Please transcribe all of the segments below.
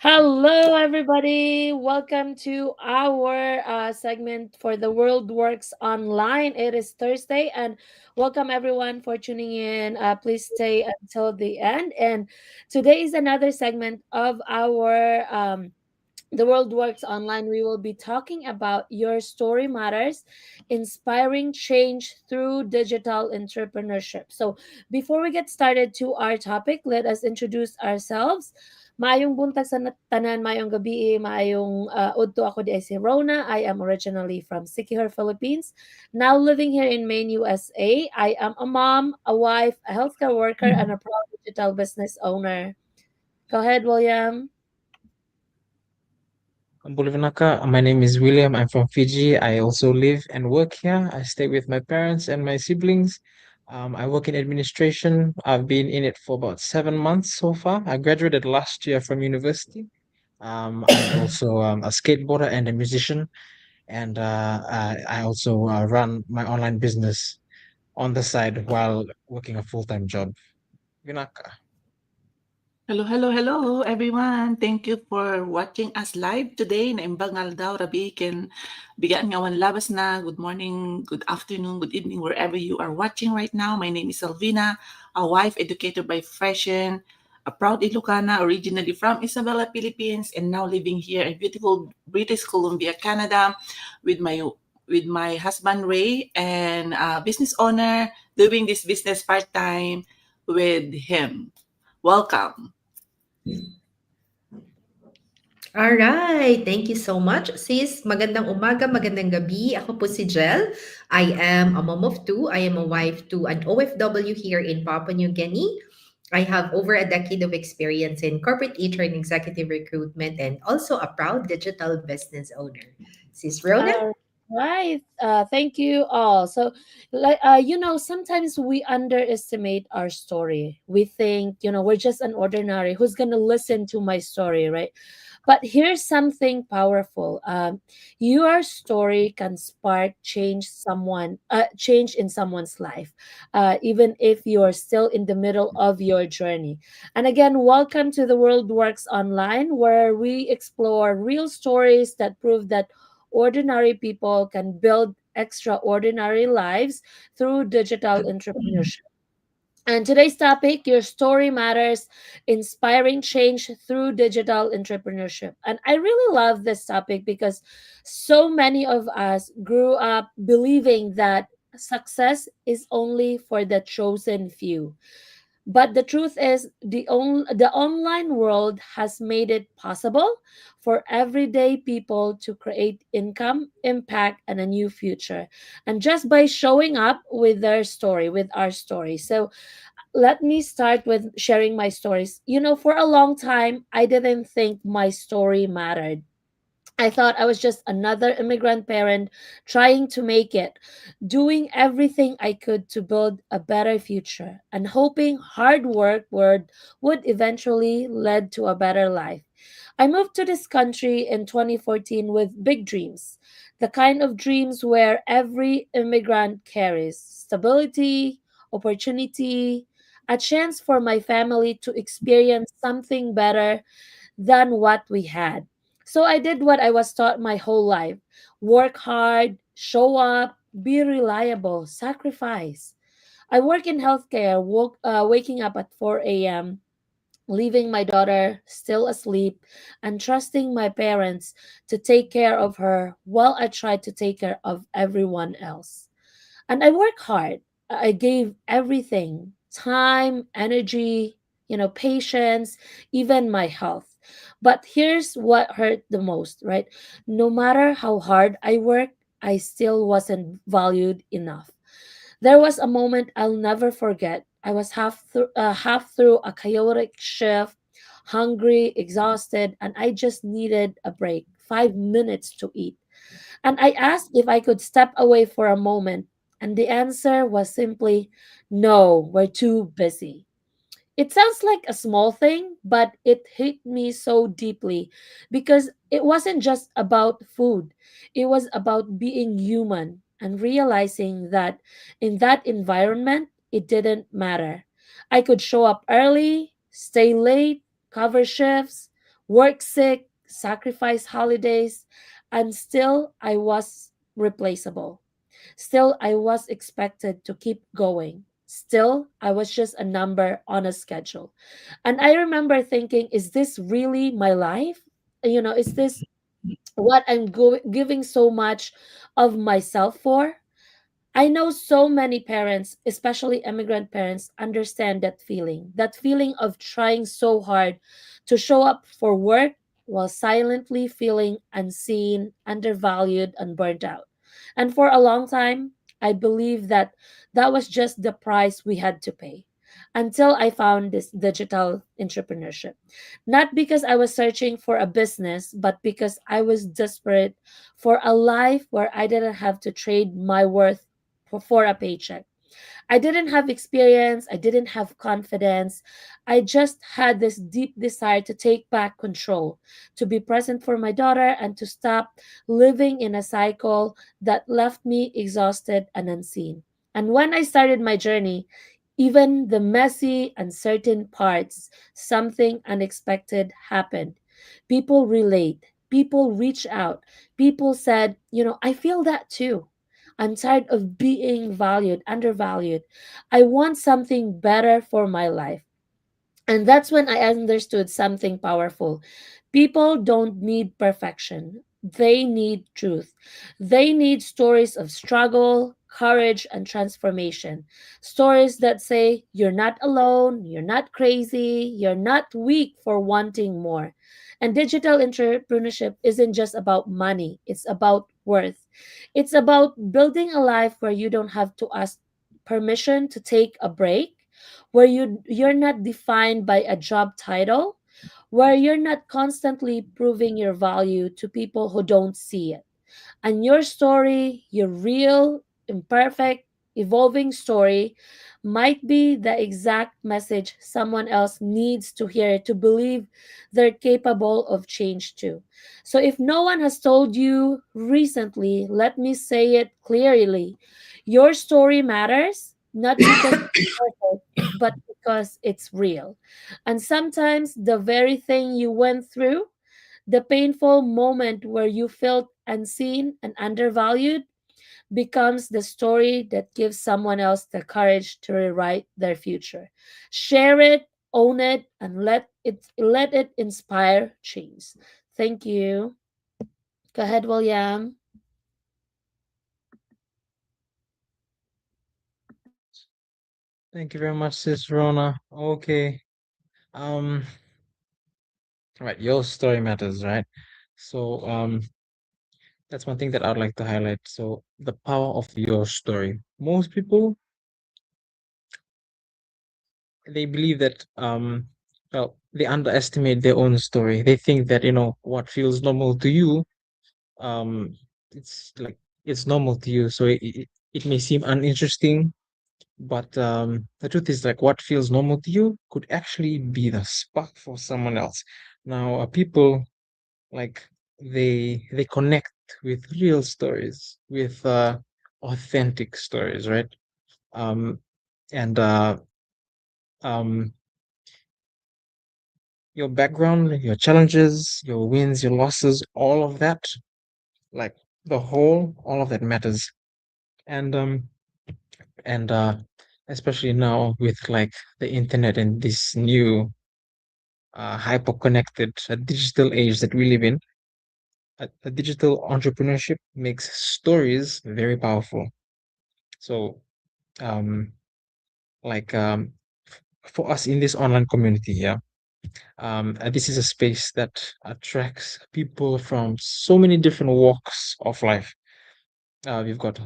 Hello, everybody. Welcome to our segment for The World Works Online. It is Thursday, and welcome everyone for tuning in. Please stay until the end. And today is another segment of our The World Works Online. We will be talking about Your Story Matters, inspiring change through digital entrepreneurship. So, before we get started to our topic, let us introduce ourselves. Maayong buntag sa tanan, maayong gabi, maayong udto ako di ay si Rona. I am originally from Sikihor, Philippines. Now living here in Maine, USA. I am a mom, a wife, a healthcare worker, and a proud digital business owner. Go ahead, William. Bolivinaka, my name is William. I'm from Fiji. I also live and work here. I stay with my parents and my siblings. I work in administration. I've been in it for about 7 months so far. I graduated last year from university. I'm also a skateboarder and a musician, and I also run my online business on the side while working a full-time job. Vinaka. Hello, hello, hello, everyone. Thank you for watching us live today. Naimbangal daw, Rabi, can bigyan nga wan labas na. Good morning, good afternoon, good evening, wherever you are watching right now. My name is Alvina, a wife educator by fashion, a proud Ilocana, originally from Isabela, Philippines, and now living here in beautiful British Columbia, Canada, with my husband Ray and a business owner doing this business part-time with him. Welcome. All right. Thank you so much, sis. Magandang umaga, magandang gabi. Ako po si Jel. I am a mom of two. I am a wife to an OFW here in Papua New Guinea. I have over a decade of experience in corporate HR and executive recruitment and also a proud digital business owner. Sis Rona? All right. Thank you all. So, sometimes we underestimate our story. We think, we're just an ordinary. Who's gonna listen to my story, right? But here's something powerful. Your story can spark change in someone's life, even if you're still in the middle of your journey. And again, welcome to the World Works Online, where we explore real stories that prove that ordinary people can build extraordinary lives through digital entrepreneurship. And today's topic, Your Story Matters, inspiring change through digital entrepreneurship. And I really love this topic because so many of us grew up believing that success is only for the chosen few. But the truth is, the online world has made it possible for everyday people to create income, impact, and a new future. And just by showing up with their story, with our story. So let me start with sharing my stories. For a long time, I didn't think my story mattered. I thought I was just another immigrant parent trying to make it, doing everything I could to build a better future, and hoping hard work would eventually lead to a better life. I moved to this country in 2014 with big dreams, the kind of dreams where every immigrant carries stability, opportunity, a chance for my family to experience something better than what we had. So I did what I was taught my whole life: work hard, show up, be reliable, sacrifice. I work in healthcare, waking up at 4 a.m., leaving my daughter still asleep, and trusting my parents to take care of her while I tried to take care of everyone else. And I work hard. I gave everything: time, energy, patience, even my health. But here's what hurt the most, right? No matter how hard I worked, I still wasn't valued enough. There was a moment I'll never forget. I was half through a chaotic shift, hungry, exhausted, and I just needed a break, 5 minutes to eat. And I asked if I could step away for a moment, and the answer was simply, "No, we're too busy." It sounds like a small thing, but it hit me so deeply because it wasn't just about food. It was about being human and realizing that in that environment, it didn't matter. I could show up early, stay late, cover shifts, work sick, sacrifice holidays, and still I was replaceable. Still, I was expected to keep going. Still, I was just a number on a schedule. And I remember thinking, is this really my life? Is this what I'm giving so much of myself for? I know so many parents, especially immigrant parents, understand that feeling of trying so hard to show up for work while silently feeling unseen, undervalued, and burnt out. And for a long time, I believed that that was just the price we had to pay until I found this digital entrepreneurship. Not because I was searching for a business, but because I was desperate for a life where I didn't have to trade my worth for a paycheck. I didn't have experience, I didn't have confidence. I just had this deep desire to take back control, to be present for my daughter, and to stop living in a cycle that left me exhausted and unseen. And when I started my journey, even the messy, uncertain parts, something unexpected happened. People relate, people reach out, people said, I feel that too. I'm tired of being valued, undervalued. I want something better for my life. And that's when I understood something powerful. People don't need perfection, they need truth. They need stories of struggle, courage, and transformation. Stories that say, you're not alone, you're not crazy, you're not weak for wanting more. And digital entrepreneurship isn't just about money, it's about worth. It's about building a life where you don't have to ask permission to take a break, where you're not defined by a job title, where you're not constantly proving your value to people who don't see it. And your story, your real, imperfect, evolving story, might be the exact message someone else needs to hear to believe they're capable of change too. So if no one has told you recently, let me say it clearly. Your story matters, not because it's perfect, but because it's real. And sometimes the very thing you went through, the painful moment where you felt unseen and undervalued, becomes the story that gives someone else the courage to rewrite their future. Share it, own it, and let it inspire change. Thank you. Go ahead, William. Thank you very much, sis Rona. Okay. Um, right, your story matters, right? So, that's one thing that I'd like to highlight. So, the power of your story. Most people, they believe that, well, they underestimate their own story. They think that, what feels normal to you, um, it's like it's normal to you. So it may seem uninteresting, but the truth is, like, what feels normal to you could actually be the spark for someone else. Now, people, like, they connect with real stories, with authentic stories, right? Um, and um, your background, your challenges, your wins, your losses, all of that, like the whole, all of that matters. And especially now with, like, the internet and this new hyper connected digital age that we live in, a digital entrepreneurship makes stories very powerful. So, um, like, for us in this online community, yeah, this is a space that attracts people from so many different walks of life. We've got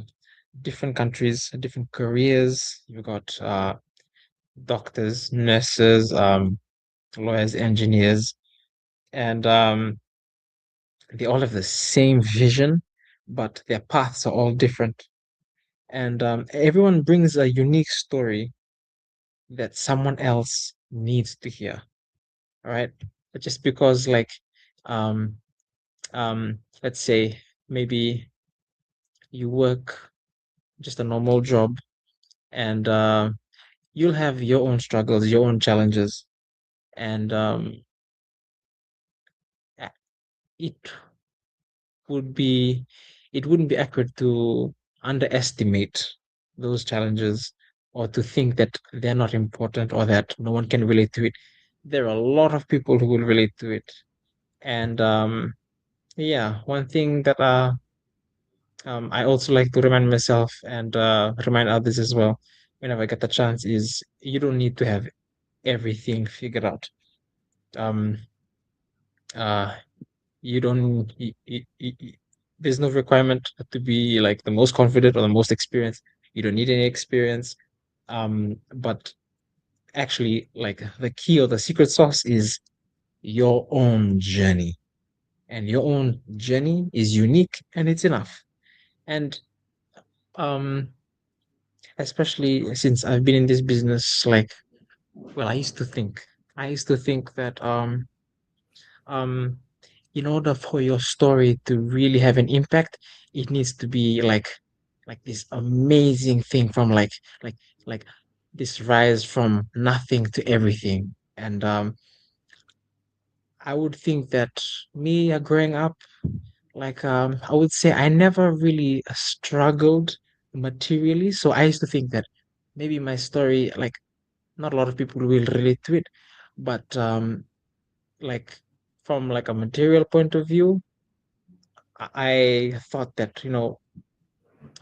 different countries, different careers. You've got doctors, nurses, lawyers, engineers, and they all have the same vision, but their paths are all different. And everyone brings a unique story that someone else needs to hear. All right, but just because, like, um, let's say maybe you work just a normal job, and you'll have your own struggles, your own challenges, and it would be it wouldn't be accurate to underestimate those challenges or to think that they're not important or that no one can relate to it. There are a lot of people who will relate to it. And yeah, one thing that I also like to remind myself and remind others as well whenever I get the chance is you don't need to have everything figured out. Um, uh, you don't, there's no requirement to be like the most confident or the most experienced. You don't need any experience. But actually, like the key or the secret sauce is your own journey, and your own journey is unique and it's enough. And um, especially since I've been in this business, like, well, I used to think that um in order for your story to really have an impact, it needs to be like this amazing thing from like like this rise from nothing to everything. And I would think that me growing up, like I would say I never really struggled materially. So I used to think that maybe my story, like not a lot of people will relate to it, but like from like a material point of view, I thought that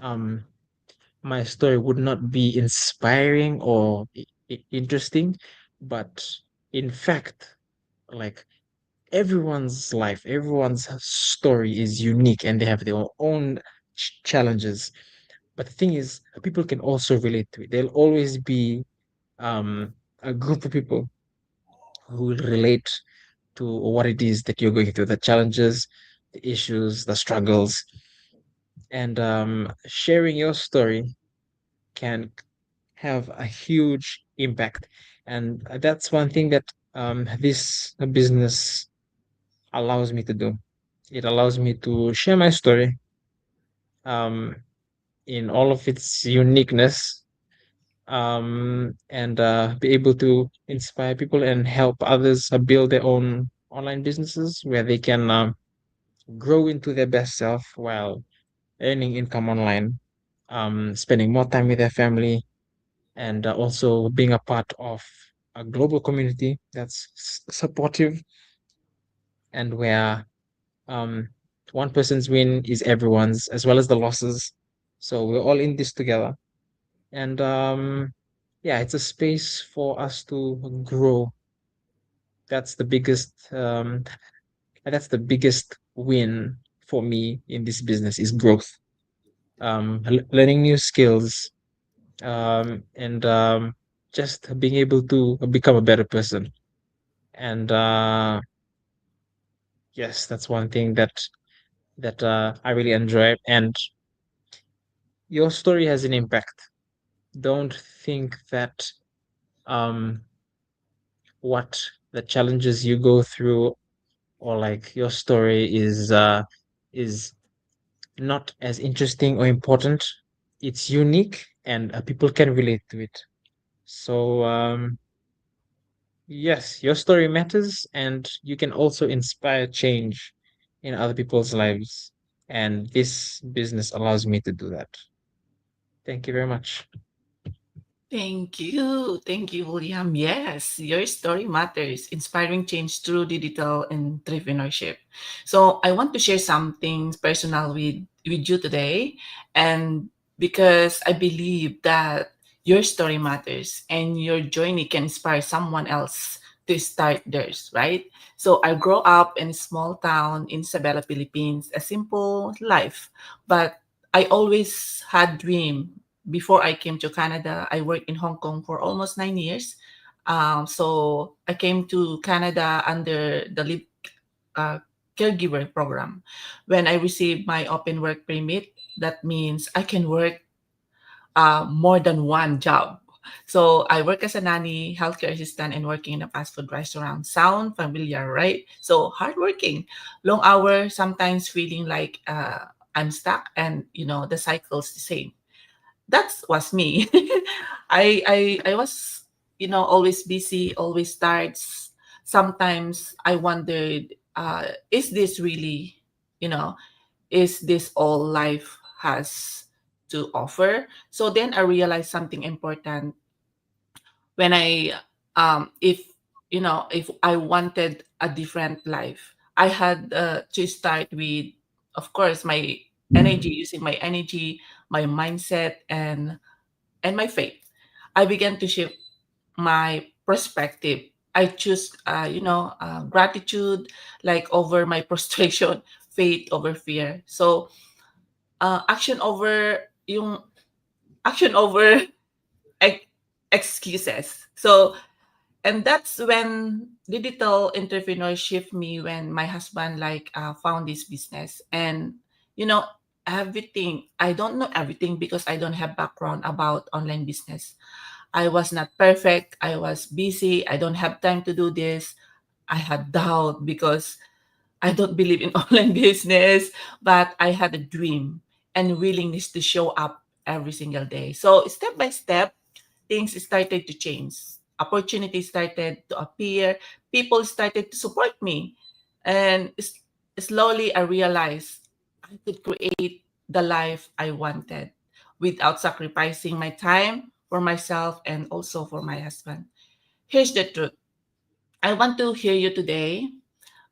um my story would not be inspiring or interesting, but in fact, like everyone's story is unique and they have their own challenges. But the thing is, people can also relate to it. There'll always be um a group of people who will relate to what it is that you're going through, the challenges, the issues, the struggles, and sharing your story can have a huge impact. And that's one thing that this business allows me to do. It allows me to share my story um, in all of its uniqueness, and be able to inspire people and help others build their own online businesses where they can grow into their best self while earning income online, spending more time with their family, and also being a part of a global community that's supportive and where um, one person's win is everyone's, as well as the losses. So we're all in this together. And yeah, it's a space for us to grow. That's the biggest that's the biggest win for me in this business is growth. Learning new skills, and just being able to become a better person. And yes, that's one thing that I really enjoy. And your story has an impact. Don't think that um what the challenges you go through or like your story is not as interesting or important. It's unique and people can relate to it. So yes, your story matters, and you can also inspire change in other people's lives. And this business allows me to do that. Thank you very much. Thank you. Thank you, William. Yes, your story matters, inspiring change through digital entrepreneurship. So I want to share something personal with you today. And because I believe that your story matters and your journey can inspire someone else to start theirs, right? So I grew up in a small town in Isabela, Philippines, a simple life, but I always had dream. Before I came to Canada, I worked in Hong Kong for almost 9 years. So I came to Canada under the uh, caregiver program. When I received my open work permit, that means I can work more than one job. So I work as a nanny, healthcare assistant, and working in a fast food restaurant. Sound familiar, right? So hardworking, long hours, sometimes feeling like I'm stuck, and the cycle's the same. That was me. I was always busy, always tired. Sometimes I wondered is this really, you know, is this all life has to offer? So then I realized something important when I if if I wanted a different life, I had to start with, of course, my energy, using my energy, my mindset, and my faith. I began to shift my perspective. I choose gratitude like over my frustration, faith over fear. So action over yung action over ex- excuses. So, and that's when digital entrepreneurship me, when my husband found this business. And you know everything, I don't know everything because I don't have background about online business. I was not perfect, I was busy, I don't have time to do this. I had doubt because I don't believe in online business, but I had a dream and willingness to show up every single day. So step by step, things started to change. Opportunities started to appear. People started to support me. And slowly I realized I could create the life I wanted without sacrificing my time for myself and also for my husband. Here's the truth. I want to hear you today.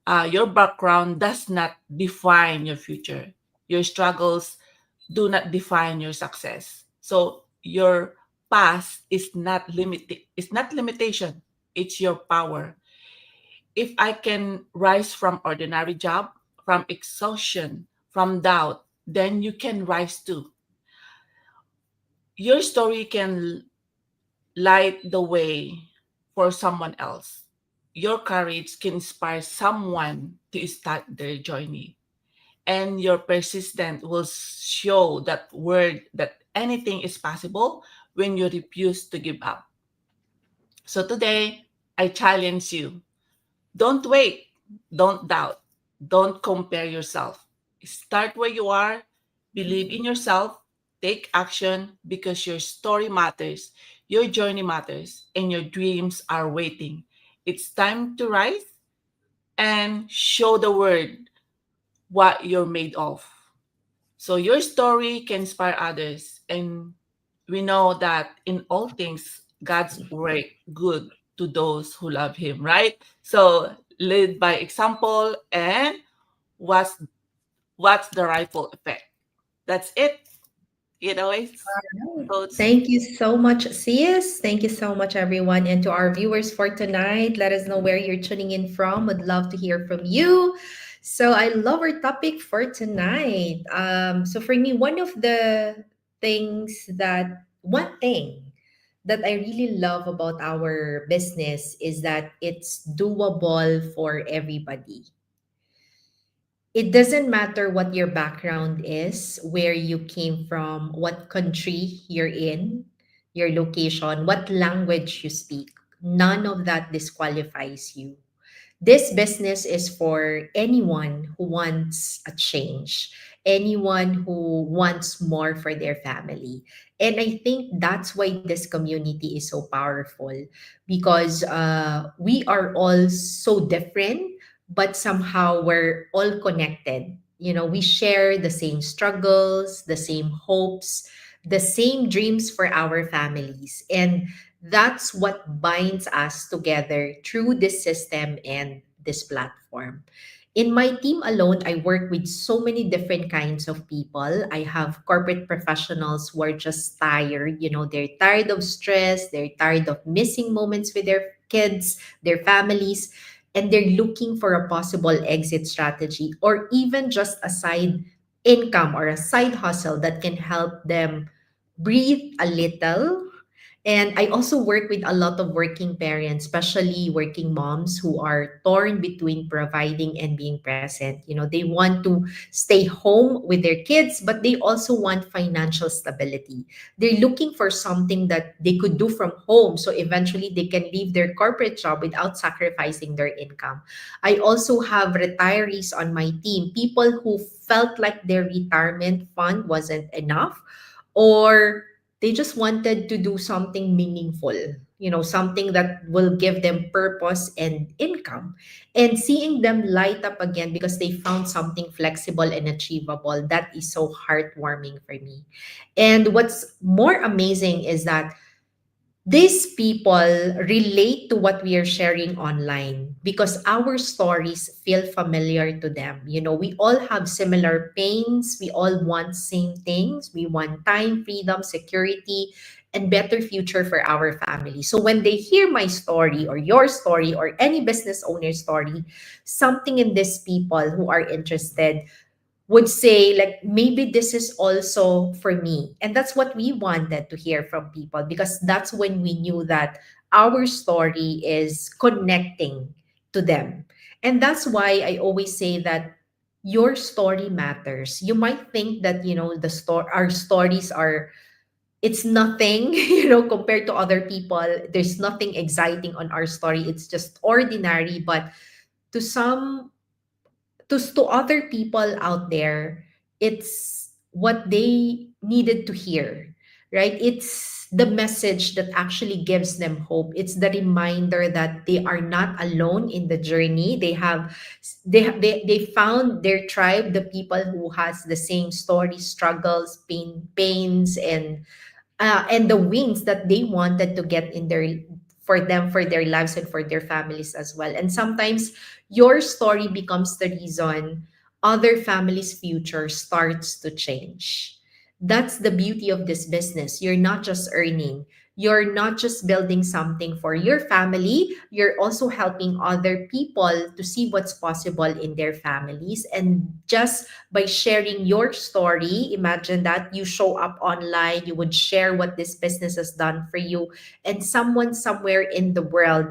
Your background does not define your future. Your struggles do not define your success. So your past is not limited. It's not limitation. It's your power. If I can rise from ordinary job, from exhaustion, from doubt, then you can rise too. Your story can light the way for someone else. Your courage can inspire someone to start their journey. And your persistence will show that word that anything is possible when you refuse to give up. So today, I challenge you. Don't wait. Don't doubt. Don't compare yourself. Start where you are. Believe in yourself. Take action because your story matters, your journey matters, and your dreams are waiting. It's time to rise and show the world what you're made of. So your story can inspire others. And we know that in all things, God's work good to those who love Him, right? So lead by example, and what's what's the ripple effect? That's it. It's so Thank you so much, sis. Thank you so much, everyone. And to our viewers for tonight, let us know where you're tuning in from. Would love to hear from you. So I love our topic for tonight. So for me, one thing that I really love about our business is that it's doable for everybody. It doesn't matter what your background is, where you came from, what country you're in, your location, what language you speak. None of that disqualifies you. This business is for anyone who wants a change, anyone who wants more for their family. And I think that's why this community is so powerful because we are all so different, but somehow we're all connected. You know, we share the same struggles, the same hopes, the same dreams for our families. And that's what binds us together through this system and this platform. In my team alone, I work with so many different kinds of people. I have corporate professionals who are just tired. You know, they're tired of stress, they're tired of missing moments with their kids, their families, and they're looking for a possible exit strategy or even just a side income or a side hustle that can help them breathe a little. And I also work with a lot of working parents, especially working moms who are torn between providing and being present. You know, they want to stay home with their kids, but they also want financial stability. They're looking for something that they could do from home. So eventually they can leave their corporate job without sacrificing their income. I also have retirees on my team, people who felt like their retirement fund wasn't enough or they just wanted to do something meaningful. something that will give them purpose and income. And seeing them light up again because they found something flexible and achievable, that is so heartwarming for me. And what's more amazing is that these people relate to what we are sharing online because our stories feel familiar to them. We all have similar pains. We all want same things. We want time, freedom, security, and better future for our family. So when they hear my story or your story or any business owner story, something in these people who are interested would say like maybe this is also for me, and that's what we wanted to hear from people because that's when we knew that our story is connecting to them. And that's why I always say that your story matters. You might think that our stories are, it's nothing compared to other people. There's nothing exciting on our story, it's just ordinary. But to some to other people out there, it's what they needed to hear, right? It's the message that actually gives them hope. It's the reminder that they are not alone in the journey. They found their tribe, the people who has the same stories, struggles, pains, and the wins that they wanted to get in their for them, for their lives, and for their families as well. And sometimes your story becomes the reason other families' future starts to change. That's the beauty of this business. You're not just earning, you're not just building something for your family, you're also helping other people to see what's possible in their families. And just by sharing your story, imagine that you show up online, you would share what this business has done for you, and someone somewhere in the world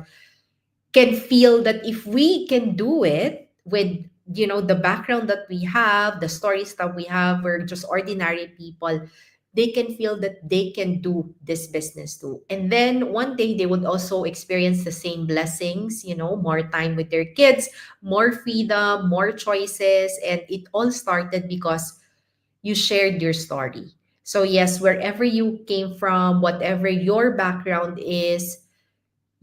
can feel that if we can do it with the background that we have, the stories that we have, we're just ordinary people, they can feel that they can do this business too. And then one day they would also experience the same blessings, more time with their kids, more freedom, more choices. And it all started because you shared your story. So yes, wherever you came from, whatever your background is,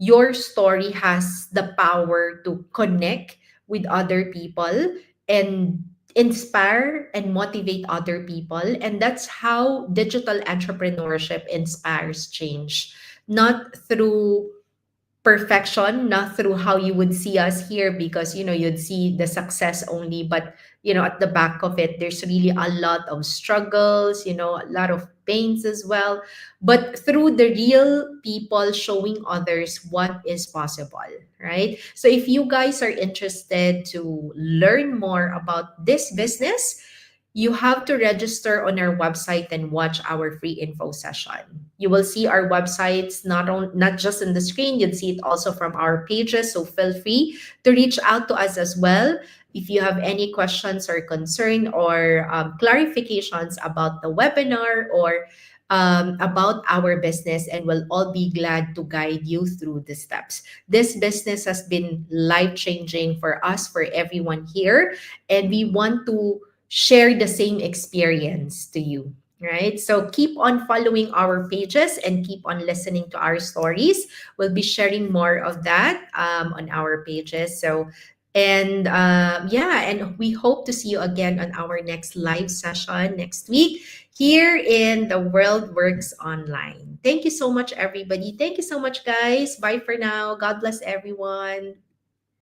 your story has the power to connect with other people and inspire and motivate other people. And that's how digital entrepreneurship inspires change, not through perfection, not through how you would see us here, because you'd see the success only. But at the back of it, there's really a lot of struggles, a lot of pains as well, but through the real people showing others what is possible, right? So if you guys are interested to learn more about this business, you have to register on our website and watch our free info session. You will see our websites not just on the screen, you'll see it also from our pages. So feel free to reach out to us as well if you have any questions or concern or clarifications about the webinar or about our business, and we'll all be glad to guide you through the steps. This business has been life changing for us, for everyone here, and we want to share the same experience to you, right? So keep on following our pages and keep on listening to our stories. We'll be sharing more of that on our pages. So, and yeah, and we hope to see you again on our next live session next week here in The World Works Online. Thank you so much, everybody. Thank you so much, guys. Bye for now. God bless everyone.